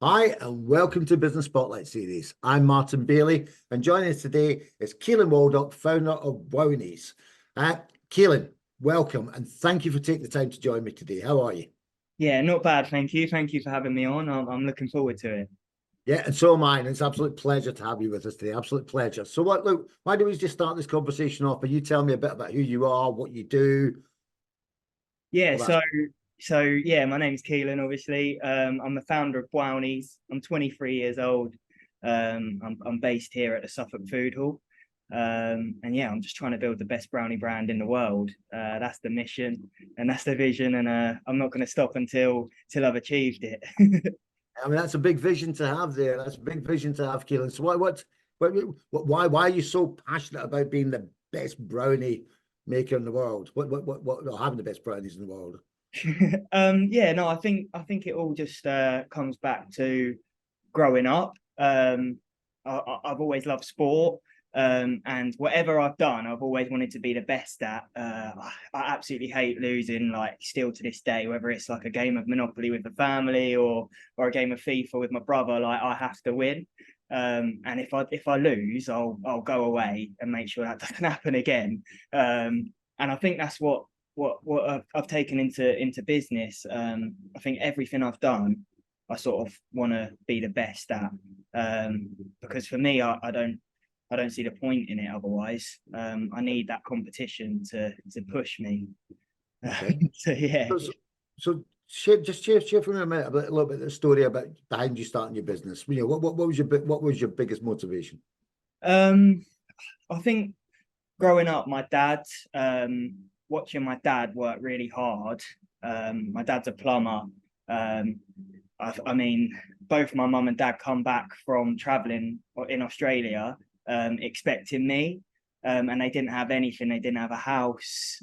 Hi, and welcome to Business Spotlight Series. I'm Martin Bailey, and joining us today is Keelan Waldock, founder of BWOWNIES. Keelan, welcome, and thank you for taking the time to join me today. How are you? Yeah, not bad, thank you. Thank you for having me on. I'm looking forward to it. Yeah, and so am I, and it's an absolute pleasure to have you with us today. Absolute pleasure. So, look, why don't we just start this conversation off by you tell me a bit about who you are, what you do, Yeah, all that. so yeah, my name's Keelan, obviously. I'm the founder of BWOWNIES. I'm 23 years old. I'm based here at the Suffolk Food Hall. And yeah, I'm just trying to build the best brownie brand in the world. That's the mission and that's the vision, and I'm not going to stop until I've achieved it. I mean, that's a big vision to have there. That's a big vision to have, Keelan. So, why are you so passionate about being the best brownie maker in the world? Or having the best brownies in the world? Yeah, no, I think it all just comes back to growing up. I've always loved sport, and whatever I've done, I've always wanted to be the best at. I absolutely hate losing, like still to this day, whether it's like a game of Monopoly with the family or a game of FIFA with my brother. Like I have to win. And if I lose, I'll go away and make sure that doesn't happen again. And I think that's what I've taken into business. I think everything I've done, I sort of want to be the best at, because for me, I don't see the point in it otherwise. I need that competition to push me. Okay. So yeah. So share for me a minute about a little bit of the story about behind you starting your business. You know, what was your biggest motivation? um I think growing up, my dad, watching my dad work really hard. My dad's a plumber. um I mean, both my mum and dad come back from traveling in Australia, expecting me, and they didn't have anything. They didn't have a house,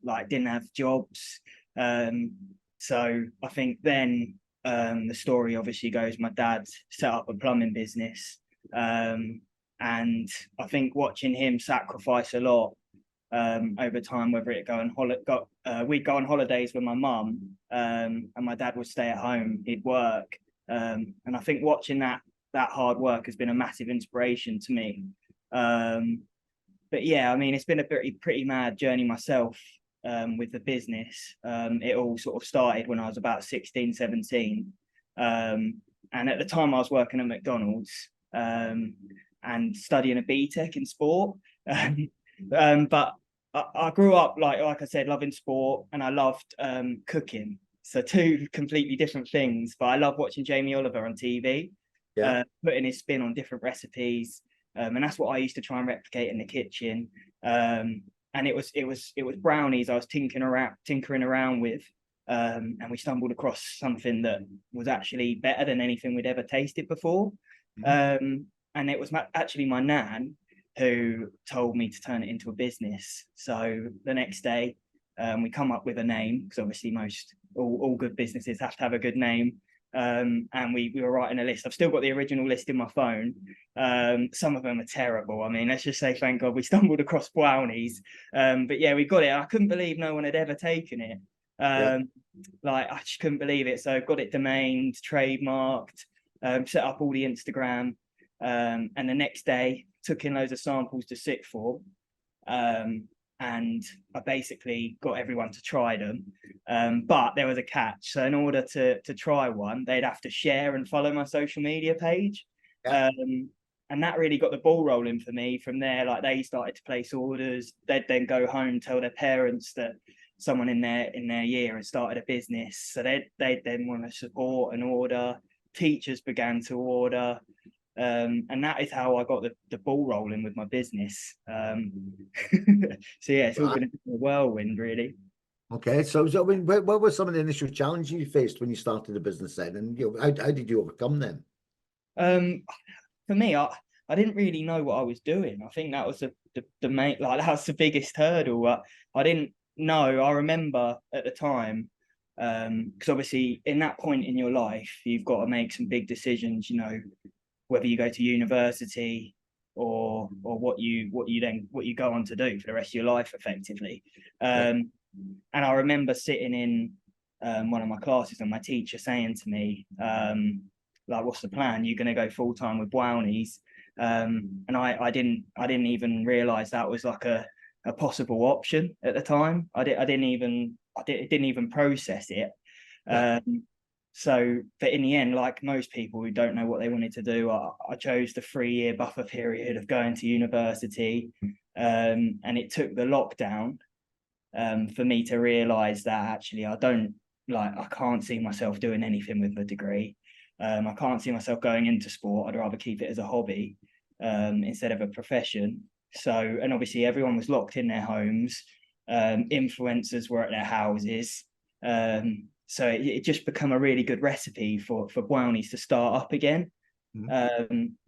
like didn't have jobs. Um, so I think then, the story obviously goes, my dad set up a plumbing business, and I think watching him sacrifice a lot, over time, whether it we'd go on holidays with my mum, and my dad would stay at home, he'd work. And I think watching that hard work has been a massive inspiration to me. But yeah, I mean, it's been a pretty mad journey myself, with the business. It all sort of started when I was about 16, 17. And at the time I was working at McDonald's, and studying a BTEC in sport. But I grew up, like I said, loving sport, and I loved cooking. So two completely different things. But I love watching Jamie Oliver on TV, Yeah. putting his spin on different recipes, and that's what I used to try and replicate in the kitchen. And it was brownies I was tinkering around with, and we stumbled across something that was actually better than anything we'd ever tasted before. And it was actually my nan who told me to turn it into a business. So the next day, we come up with a name, because obviously all good businesses have to have a good name. And we were writing a list. I've still got the original list in my phone. Some of them are terrible. I mean, let's just say thank God we stumbled across BWOWNIES. But yeah, we got it. I couldn't believe no one had ever taken it. Yeah. Like I just couldn't believe it. So got it domained, trademarked, set up all the Instagram. And the next day took in loads of samples to sit for. And I basically got everyone to try them. But there was a catch. So in order to try one, they'd have to share and follow my social media page. Yeah. And that really got the ball rolling for me. From there, like they started to place orders. They'd then go home, tell their parents that someone in their year had started a business. So they'd then want to support and order. Teachers began to order. And that is how I got the ball rolling with my business. So yeah, it's all Right. been a whirlwind, really. Okay. So I mean, what were some of the initial challenges you faced when you started the business then? And how did you overcome them? Um, for me, I didn't really know what I was doing. I think that was the main, like that was the biggest hurdle. I didn't know. I remember at the time, because obviously in that point in your life, you've got to make some big decisions. You know, whether you go to university or what you go on to do for the rest of your life, effectively. Yeah. And I remember sitting in, one of my classes, and my teacher saying to me, like, what's the plan? You're going to go full time with Brownies? And I didn't even realize that was like a possible option at the time. I didn't even process it. Yeah. So, but in the end, like most people who don't know what they wanted to do, I chose the 3-year buffer period of going to university. And it took the lockdown for me to realize that actually I can't see myself doing anything with a degree. I can't see myself going into sport. I'd rather keep it as a hobby instead of a profession. So, and obviously everyone was locked in their homes. Influencers were at their houses. So it just become a really good recipe for Brownies to start up again.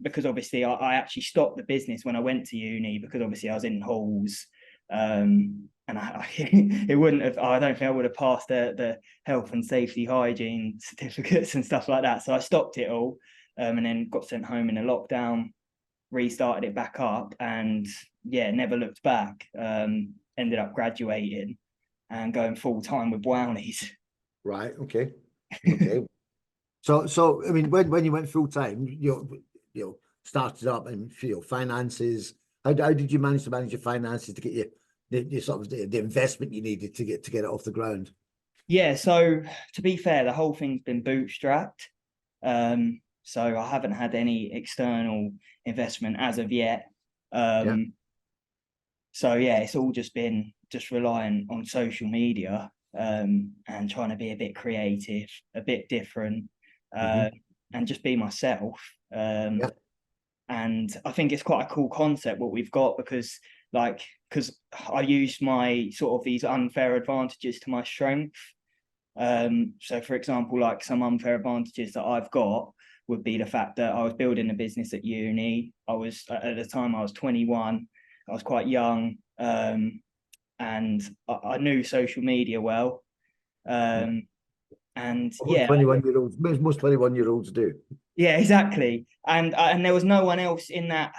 Because obviously I actually stopped the business when I went to uni, because obviously I was in halls. And it wouldn't have, I don't think I would have passed the health and safety hygiene certificates and stuff like that. So I stopped it all, and then got sent home in a lockdown, restarted it back up, and yeah, never looked back. Ended up graduating and going full time with Brownies. Right. Okay. Okay. So I mean, when you went full time, started up and finances. How did you manage to manage your finances to get the sort of the investment you needed to get it off the ground? Yeah, so to be fair, the whole thing's been bootstrapped. So I haven't had any external investment as of yet. Yeah. So yeah, it's all just been relying on social media, and trying to be a bit creative, a bit different, and just be myself. Yeah. And I think it's quite a cool concept what we've got, because I use my sort of these unfair advantages to my strength. So for example, like some unfair advantages that I've got would be the fact that I was building a business at uni. I was, at the time I was 21, I was quite young, and I knew social media well. And Most yeah, 21-year-olds, most 21-year-olds do. yeah, exactly. And there was no one else in that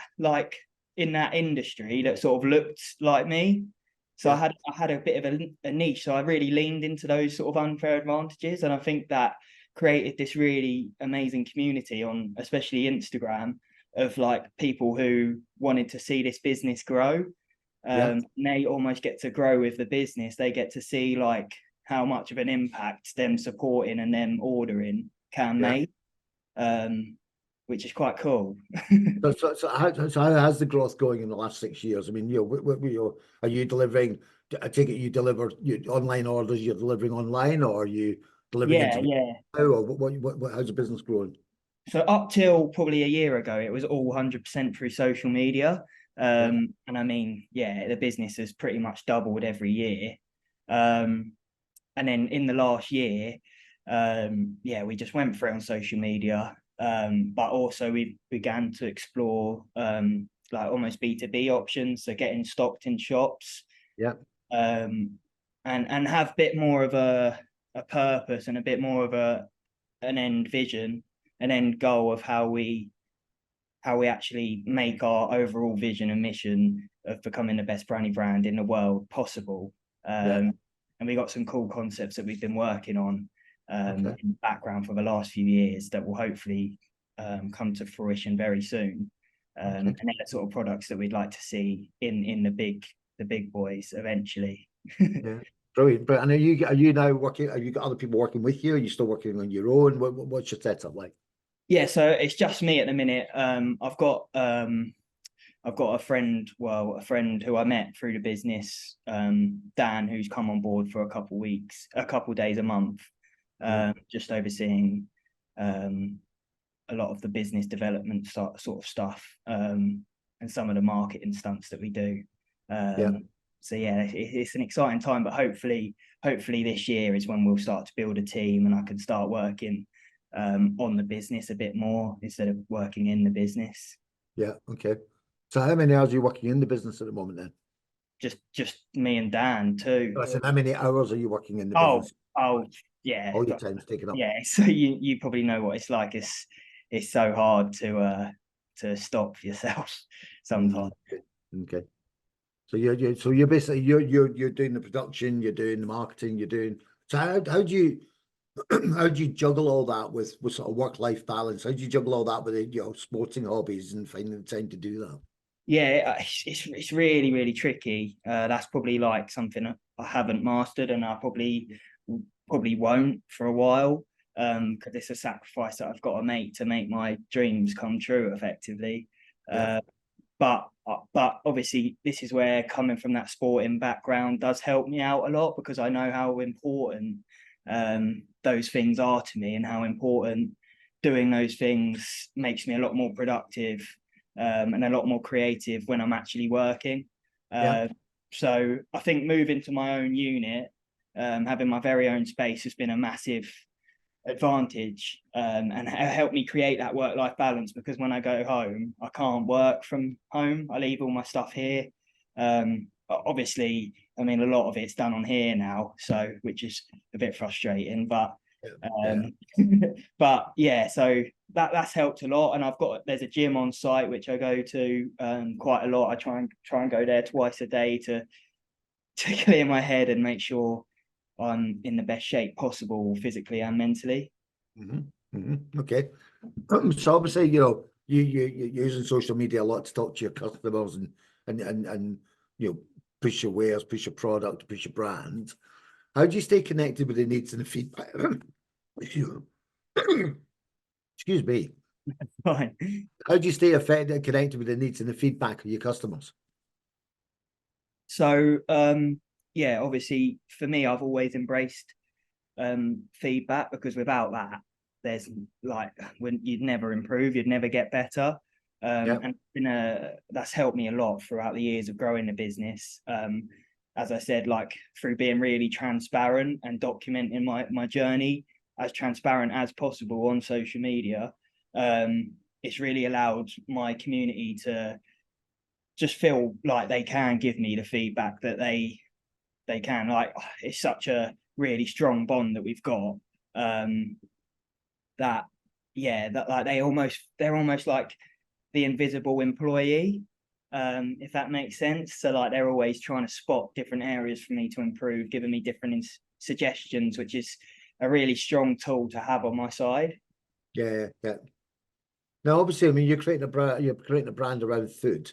industry that sort of looked like me. So Yeah. I had a bit of a niche. So I really leaned into those sort of unfair advantages. And I think that created this really amazing community on especially Instagram of like people who wanted to see this business grow. Yeah. And they almost get to grow with the business. They get to see like how much of an impact them supporting and them ordering can Yeah. make, which is quite cool. So how has the growth going in the last 6 years? I mean, are you delivering? I take it you deliver online orders. You're delivering online, or are you delivering Yeah, into yeah. or how's the business growing? So up till probably a year ago, it was all 100% through social media. Yeah. And I mean, yeah, the business has pretty much doubled every year. And then in the last year, yeah, we just went for it on social media. But also we began to explore like almost B2B options, so getting stocked in shops, Yeah. and have a bit more of a purpose and a bit more of an end vision, an end goal of how we actually make our overall vision and mission of becoming the best brownie brand in the world possible. Yeah. And we got some cool concepts that we've been working on Okay. in the background for the last few years that will hopefully come to fruition very soon. Okay. And they're the sort of products that we'd like to see in the big boys eventually. Yeah. Brilliant. But and are you now working? Have you got other people working with you? Are you still working on your own? What's your setup like? Yeah, so it's just me at the minute. I've got a friend who I met through the business, Dan, who's come on board for a couple days a month, just overseeing a lot of the business development sort of stuff, and some of the marketing stunts that we do. So yeah, it's an exciting time, but hopefully this year is when we'll start to build a team and I can start working on the business a bit more instead of working in the business. Yeah. Okay. So how many hours are you working in the business at the moment then? Just me and Dan too. I said, how many hours are you working in the Oh, business? yeah, All your time's taken up. yeah. So you probably know what it's like. It's so hard to stop yourself sometimes. Okay. So you're basically you're doing the production, you're doing the marketing, you're doing. So how do you How do you juggle all that with sort of work-life balance? How do you juggle all that with sporting hobbies and finding the time to do that? Yeah, it's really really tricky. That's probably like something I haven't mastered, and I probably won't for a while. Because it's a sacrifice that I've got to make my dreams come true effectively. Yeah, But obviously this is where coming from that sporting background does help me out a lot, because I know how important those things are to me, and how important doing those things makes me a lot more productive, and a lot more creative when I'm actually working. yeah, So I think moving to my own unit, having my very own space has been a massive advantage, and helped me create that work-life balance, because when I go home I can't work from home. I leave all my stuff here. Obviously, I mean, a lot of it's done on here now, so which is a bit frustrating, but yeah. but yeah, so that's helped a lot. And there's a gym on site which I go to quite a lot. I try and go there twice a day to clear my head and make sure I'm in the best shape possible, physically and mentally. Okay. So obviously, you're using social media a lot to talk to your customers and push your wares, push your product, push your brand. How do you stay connected with the needs and the feedback? Excuse me. Fine. How do you stay effective, connected with the needs and the feedback of your customers? So yeah, obviously for me, I've always embraced feedback, because without that, there's like, when you'd never improve, you'd never get better. Yeah, And that's helped me a lot throughout the years of growing the business. As I said, like through being really transparent and documenting my journey as transparent as possible on social media, it's really allowed my community to just feel like they can give me the feedback that they can. Like, it's such a really strong bond that we've got, that yeah, that like they're almost like the invisible employee, if that makes sense. So like they're always trying to spot different areas for me to improve, giving me different suggestions, which is a really strong tool to have on my side. yeah. Now, obviously, I mean, you're creating a brand around food,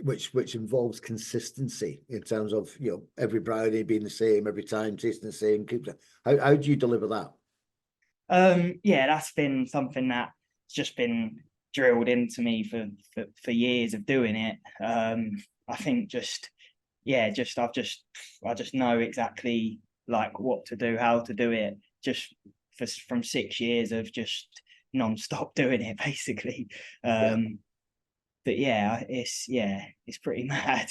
which involves consistency in terms of every brownie being the same every time, tasting the same. How do you deliver that? Yeah, that's been something that's just been drilled into me for years of doing it. I think just yeah, I just know exactly like what to do, how to do it, just from 6 years of just non-stop doing it basically. Yeah. But it's pretty mad.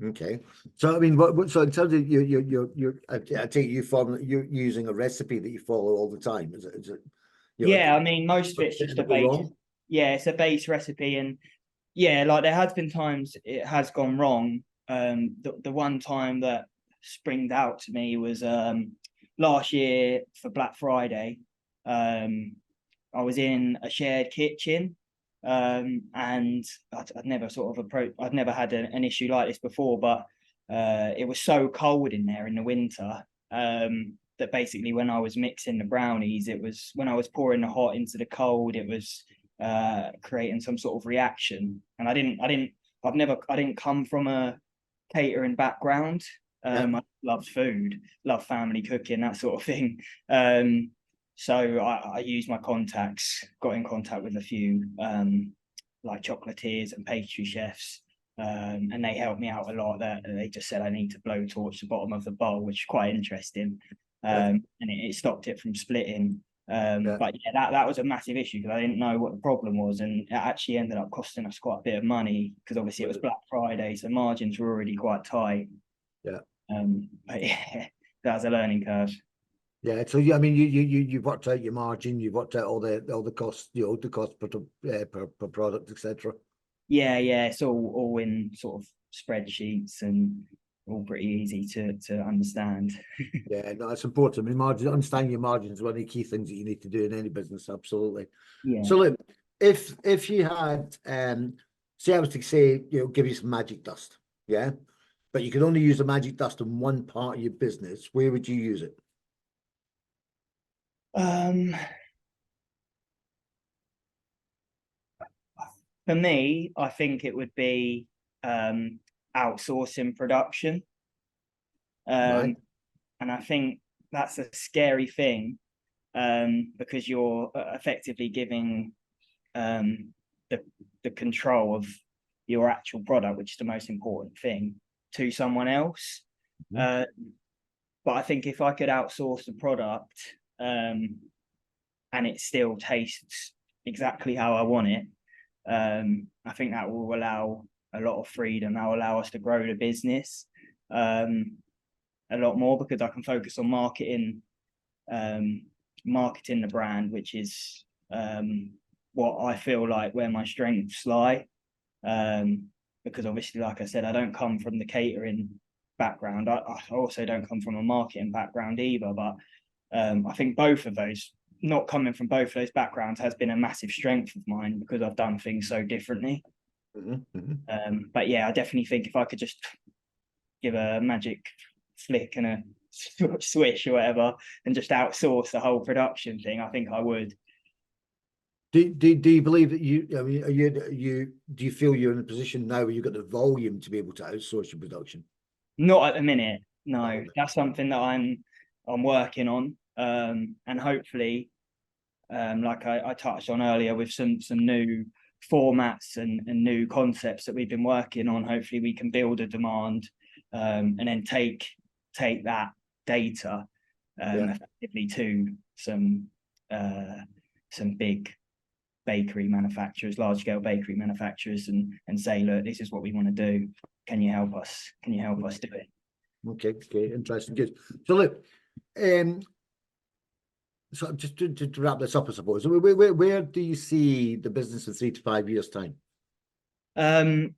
Okay. So I mean, so in terms of I take you're using a recipe that you follow all the time. Is it Yeah, I mean, most of it's did just a it go base. wrong? Yeah, it's a base recipe, and yeah, like there has been times it has gone wrong. The one time that springed out to me was last year for Black Friday. I was in a shared kitchen, and I'd never sort of I'd never had an issue like this before, but it was so cold in there in the winter, that basically when I was mixing the brownies, it was when I was pouring the hot into the cold, it was creating some sort of reaction. And I didn't come from a catering background. Yeah. I loved food, love family cooking, that sort of thing. So I used my contacts, got in contact with a few like chocolatiers and pastry chefs, and they helped me out a lot. That they just said I need to blowtorch the bottom of the bowl, which is quite interesting, Yeah. and it stopped it from splitting. Yeah. But yeah, that was a massive issue, because I didn't know what the problem was, and it actually ended up costing us quite a bit of money, because obviously it was Black Friday, so margins were already quite tight. Yeah. But yeah, that was a learning curve. Yeah. So I mean, you've worked out your margin, you've worked out all the costs, the cost per product, etc. Yeah, it's all in sort of spreadsheets, and all pretty easy to understand. Yeah, no, it's important. I mean, understanding your margins is one of the key things that you need to do in any business. Absolutely. Yeah. So look, if you had say I was to say, give you some magic dust, yeah, but you could only use the magic dust in one part of your business, where would you use it? Um, for me, I think it would be outsourcing production. Right. And I think that's a scary thing, because you're effectively giving um, the the control of your actual product, which is the most important thing, to someone else. Mhm. Uh, but I think if I could outsource the product, and it still tastes exactly how I want it, I think that will allow a lot of freedom. That will allow us to grow the business a lot more, because I can focus on um, marketing the brand, which is what I feel like where my strengths lie. Because obviously, like I said, I don't come from the catering background. I also don't come from a marketing background either. But I think both of those, not coming from both of those backgrounds, has been a massive strength of mine, because I've done things so differently. Mhm, mhm. But yeah, I definitely think if I could just give a magic flick and a swish or whatever, and just outsource the whole production thing, I think I would. Do you believe that I mean, do you feel you're in a position now where you've got the volume to be able to outsource your production? Not at the minute. No, No. that's something that I'm working on, and hopefully, like I touched on earlier, with some new formats and new concepts that we've been working on. Hopefully, we can build a demand, and then take that data Yeah. effectively to some big bakery manufacturers, large scale bakery manufacturers, and say, look, this is what we want to do. Can you help us? Can you help us do it? Okay. Okay. Interesting. Good. So look, um, so just to wrap this up, I suppose, where do you see the business in 3 to 5 years' time? Um,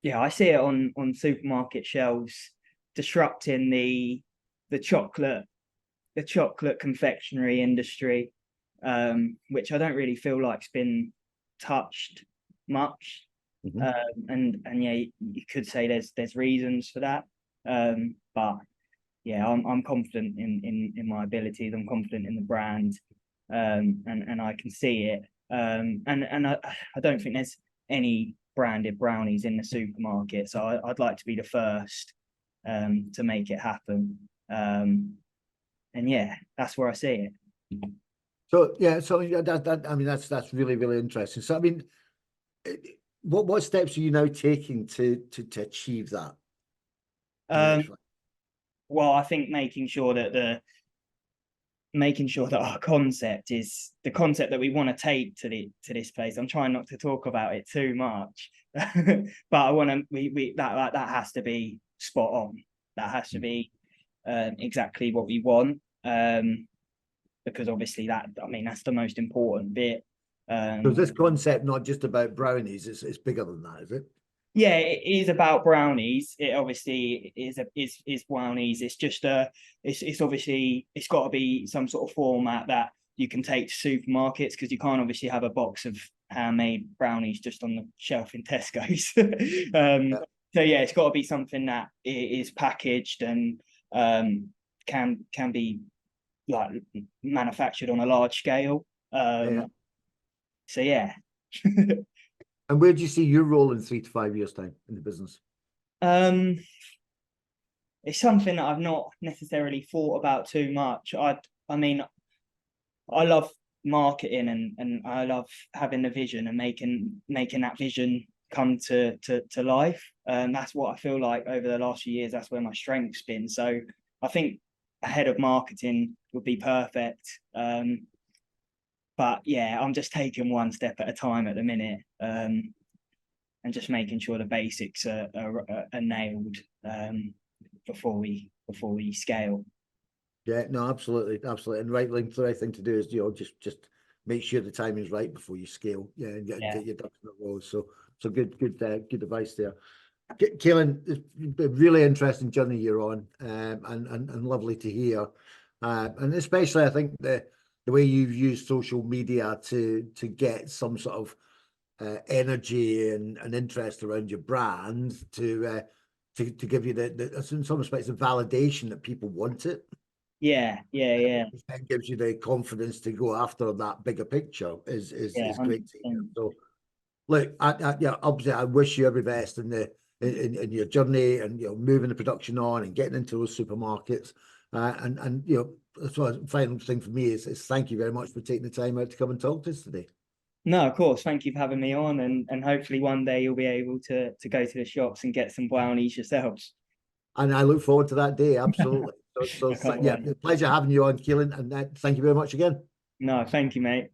yeah, I see it on supermarket shelves, disrupting the chocolate the chocolate confectionery industry, which I don't really feel like's been touched much. Mhm. And yeah, you could say there's reasons for that. But yeah, I'm confident in my abilities. I'm confident in the brand, and I can see it. And I don't think there's any branded brownies in the supermarket, so I'd like to be the first to make it happen. And yeah, that's where I see it. So yeah, so yeah, that I mean that's really really interesting. So I mean, eh, what steps are you now taking to achieve that in the Um, next one? well, I think making sure that our concept is the concept that we want to take to this place. I'm trying not to talk about it too much, but I want to we that has to be spot on. That has to be exactly what we want. Because obviously I mean that's the most important bit. So is Um, this concept not just about brownies? It's bigger than that, is it? yeah, it is about brownies. It obviously is brownies. It's just it's obviously it's got to be some sort of format that you can take to supermarkets, because you can't obviously have a box of handmade brownies just on the shelf in Tesco's. Yeah. So yeah, it's got to be something that is packaged and can be like manufactured on a large scale. Yeah. So yeah. And where do you see your role in 3 to 5 years' time in the business? um it's something that I've not necessarily thought about too much. I mean, I love marketing, and I love having the vision and making that vision come to life. And that's what I feel like over the last few years, that's where my strength's been. So I think a head of marketing would be perfect. But yeah, I'm just taking one step at a time at the minute. And just making sure the basics are nailed, before we scale. Yeah, no, absolutely, absolutely. And right, like the right thing to do is just make sure the timing is right before you scale. Yeah, and Yeah, get your ducks in a row. So good advice there. Keelan, it's been a really interesting journey you're on, and lovely to hear. And especially I think the way you've used social media to get some sort of energy and interest around your brand to give you the in some respects the validation that people want it. Yeah. Then gives you the confidence to go after that bigger picture Yeah, is great to hear. 100%. So look, yeah, obviously I wish you every best in in your journey, and moving the production on and getting into those supermarkets. And so the final thing for me is thank you very much for taking the time out to come and talk to us today. No, of course. Thank you for having me on, and hopefully one day you'll be able to go to the shops and get some brownies yourselves. And I look forward to that day, absolutely. I can't Yeah, wait. pleasure having you on, Keelan, and thank you very much again. No, thank you, mate.